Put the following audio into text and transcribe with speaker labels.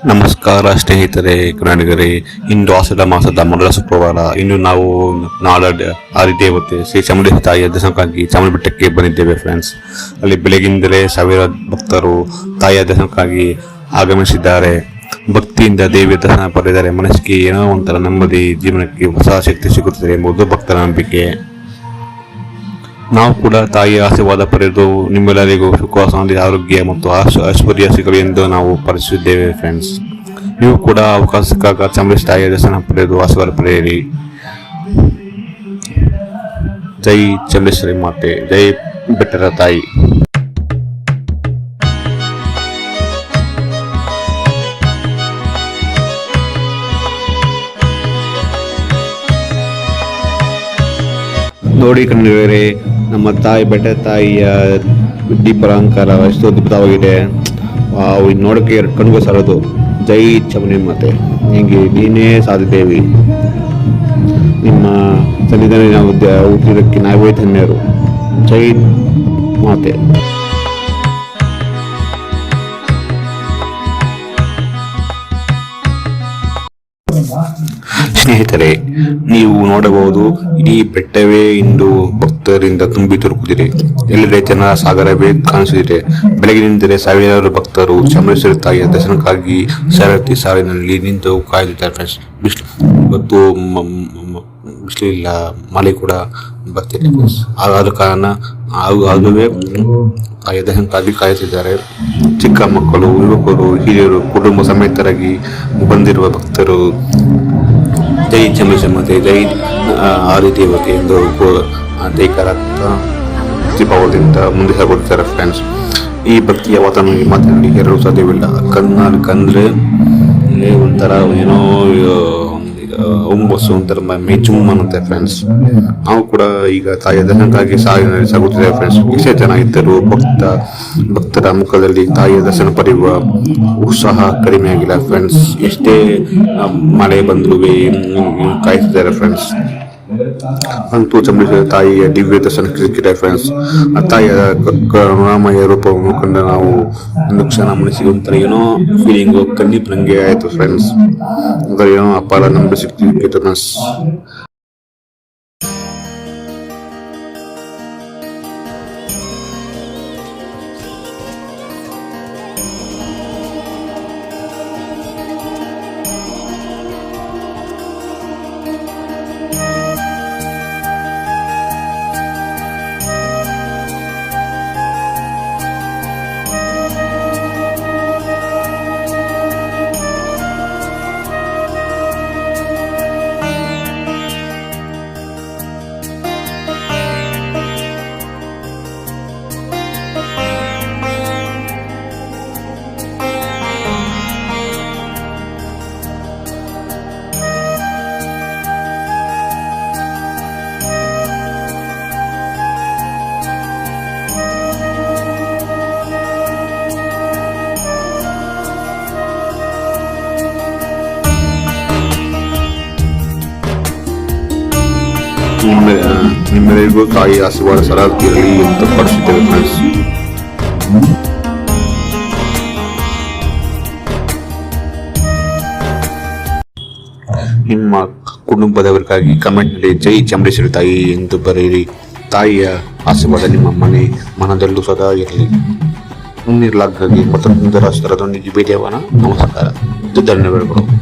Speaker 1: ನಮಸ್ಕಾರ ಸ್ನೇಹಿತರೆ, ಕನ್ನಡಿಗರೇ. ಇಂದು ಆಷಾಢ ಮಾಸದ ಮೊದಲ ಶುಕ್ರವಾರ. ಇನ್ನು ನಾವು ಆದಿದೇವತೆ ಶ್ರೀ ಚಾಮುಂಡೇಶ್ವರಿ ತಾಯಿಯ ದರ್ಶನಕ್ಕಾಗಿ ಚಾಮುಂಡಿ ಬೆಟ್ಟಕ್ಕೆ ಬಂದಿದ್ದೇವೆ ಫ್ರೆಂಡ್ಸ್. ಅಲ್ಲಿ ಬೆಳಗಿನಿಂದಲೇ ಸಾವಿರ ಭಕ್ತರು ತಾಯಿಯ ದರ್ಶನಕ್ಕಾಗಿ ಆಗಮಿಸಿದ್ದಾರೆ. ಭಕ್ತಿಯಿಂದ ದೇವಿಯ ದರ್ಶನ ಪಡೆದರೆ ಮನಸ್ಸಿಗೆ ಏನೋ ಒಂಥರ ನೆಮ್ಮದಿ, ಜೀವನಕ್ಕೆ ಹೊಸ ಶಕ್ತಿ ಸಿಗುತ್ತದೆ ಎಂಬುದು ಭಕ್ತರ ನಂಬಿಕೆ. ನಾವು ಕೂಡ ತಾಯಿಯ ಆಶೀರ್ವಾದ ಪಡೆದು ನಿಮ್ಮೆಲ್ಲರಿಗೂ ಸುಖ, ಶಾಂತಿ, ಆರೋಗ್ಯ ಮತ್ತು ಐಶ್ವರ್ಯ ಸಿಗಲಿ ಎಂದು ನಾವು ಪ್ರಾರ್ಥಿಸಿದ್ದೇವೆ ಫ್ರೆಂಡ್ಸ್. ನೀವು ಕೂಡ ಅವಕಾಶ ಸಿಕ್ಕಾಗ ಚಾಮುಂಡೇಶ್ವರಿ ತಾಯಿಯ ದರ್ಶನ ಪಡೆದು ಆಶೀರ್ವಾದ ಪಡೆಯಿರಿ. ಜೈ ಚಾಮುಂಡೇಶ್ವರಿ ಮಾತೆ, ಜೈ ಬೆಟ್ಟದ ತಾಯಿ. ನೋಡಿ ಕನ್ನಡಿಗರೇ, ನಮ್ಮ ತಾಯಿ ಬೆಟ್ಟದ ತಾಯಿಯ ದೀಪಾಲಂಕಾರ ಎಷ್ಟು ಅದ್ಭುತವಾಗಿದೆ. ನೋಡೋಕೆ ಎರಡು ಕಣ್ಗೂ ಸಾಲದು. ಜೈ ಚಾಮುಂಡಿ ಮಾತೆ, ನಿಮಗೆ ನೀನೇ ಸಾಧಿದೇವಿ. ನಿಮ್ಮ ಸನ್ನಿಧಾನ ನಾವು ಹುಟ್ಟಿದಕ್ಕೆ ನಾವೇ ಧನ್ಯರು. ಜೈ ಮಾತೆ. ಸ್ನೇಹಿತರೆ, ನೀವು ನೋಡಬಹುದು, ಇಡೀ ಬೆಟ್ಟವೇ ಇಂದು ಭಕ್ತರಿಂದ ತುಂಬಿ ತುರುಕುತ್ತಿದೆ. ಎಲ್ಲೆಡೆ ಜನರ ಸಾಗರವೇ ಕಾಣಿಸುತ್ತಿದೆ. ಬೆಳಗಿನಿಂದಲೇ ಸಾವಿರಾರು ಭಕ್ತರು ಚಾಮುಂಡೇಶ್ವರಿ ತಾಯಿಯ ದರ್ಶನಕ್ಕಾಗಿ ಸರತಿ ಸಾಲಿನಲ್ಲಿ ನಿಂತು ಕಾಯುತ್ತಿದ್ದಾರೆ ಫ್ರೆಂಡ್ಸ್. ಇವತ್ತು ಬಿಸಿಲಿಲ್ಲ, ಮಳೆ ಕೂಡ ಬರ್ತಿದೆ ಫ್ರೆಂಡ್ಸ್. ಆದ ಕಾರಣ ಆಗುವೇ ತಾಯಿಯ ದರ್ಶನಕ್ಕಾಗಿ ಕಾಯುತ್ತಿದ್ದಾರೆ. ಚಿಕ್ಕ ಮಕ್ಕಳು, ಯುವಕರು, ಹಿರಿಯರು ಕುಟುಂಬ ಸಮೇತರಾಗಿ ಬಂದಿರುವ ಭಕ್ತರು ಜೈ ಚಾಮುಂಡೇಶ್ವರಿ ಮಾತೆ, ಜೈ ಆದಿದೇವತೆ ಎಂದು ದೇಕಾರತ್ತ ದೀಪಾವಳಿಯಿಂದ ಮುಂದೆ ಸಾಗುತ್ತಾರೆ ಫ್ರೆಂಡ್ಸ್. ಈ ಭಕ್ತಿಯ ವಾತಾವರಣ ಮಾತನಾಡಿ ಹೇಳಲು ಸಾಧ್ಯವಿಲ್ಲ. ಕಂದ್ರೆ ಒಂಥರ ಏನೋ ಒಂಬಸ್ಸು ಒಂಥರ ಮೈ ಚುಮ್ಮನ್ನುತ್ತೆ ಫ್ರೆಂಡ್ಸ್. ನಾವು ಕೂಡ ಈಗ ತಾಯಿಯ ದರ್ಶನಕ್ಕಾಗಿ ಸಾಗುತ್ತಿದ್ದೇವೆ ಫ್ರೆಂಡ್ಸ್. ಎಷ್ಟೇ ಜನ ಇದ್ದರೂ ಭಕ್ತರ ಮುಖದಲ್ಲಿ ತಾಯಿಯ ದರ್ಶನ ಪಡೆಯುವ ಉತ್ಸಾಹ ಕಡಿಮೆ ಆಗಿಲ್ಲ ಫ್ರೆಂಡ್ಸ್. ಎಷ್ಟೇ ಮಳೆ ಬಂದರೂ ಕಾಯ್ತಿದ್ದಾರೆ ಫ್ರೆಂಡ್ಸ್. ಅಂತೂ ಚಾಮುಂಡೇಶ್ವರಿ ತಾಯಿಯ ದಿವ್ಯ ದರ್ಶನ ಸಿಕ್ಕಿದೆ ಫ್ರೆಂಡ್ಸ್. ಆ ತಾಯಿಯ ಕರುಣಾಮಯ ರೂಪವನ್ನು ಕಂಡು ನಾವು ಒಂದು ಕ್ಷಣ ಮನಸ್ಸಿಗೆ ಒಂಥರ ಏನೋ ಫೀಲಿಂಗು ಕಣ್ಣಿಪ್ಪಂಗೆ ಆಯ್ತು ಫ್ರೆಂಡ್ಸ್. ಒಂಥರ ಏನೋ ಅಪಾರ ನಂಬಿ ಸಿಕ್ಕಿತ್ತು ಫ್ರೆಂಡ್ಸ್. ನಿಮ್ಮೆಲ್ಲರಿಗೂ ತಾಯಿ ಆಶೀರ್ವಾದ ಸದಾ ಇರಲಿ ಅಂತ ಪ್ರಾರ್ಥಿಸುತ್ತೇವೆ ಫ್ರೆಂಡ್ಸ್. ನಿಮ್ಮ ಕುಟುಂಬದವರಿಗಾಗಿ ಕಮೆಂಟ್ನಲ್ಲಿ ಜೈ ಚಾಮುಂಡೇಶ್ವರಿ ತಾಯಿ ಎಂದು ಬರೆಯಿರಿ. ತಾಯಿಯ ಆಶೀರ್ವಾದ ನಿಮ್ಮ ಮನದಲ್ಲೂ ಸದಾ ಇರಲಿ. ಮುಂದಿನ ಲಾಗ್ಗಾಗಿ ಮತ್ತೊಂದು ರಾಷ್ಟ್ರದೊಂದಿಗೆ ಭೇಟಿಯಾಗೋಣ. ನಮಸ್ಕಾರ, ಧನ್ಯವಾದಗಳು.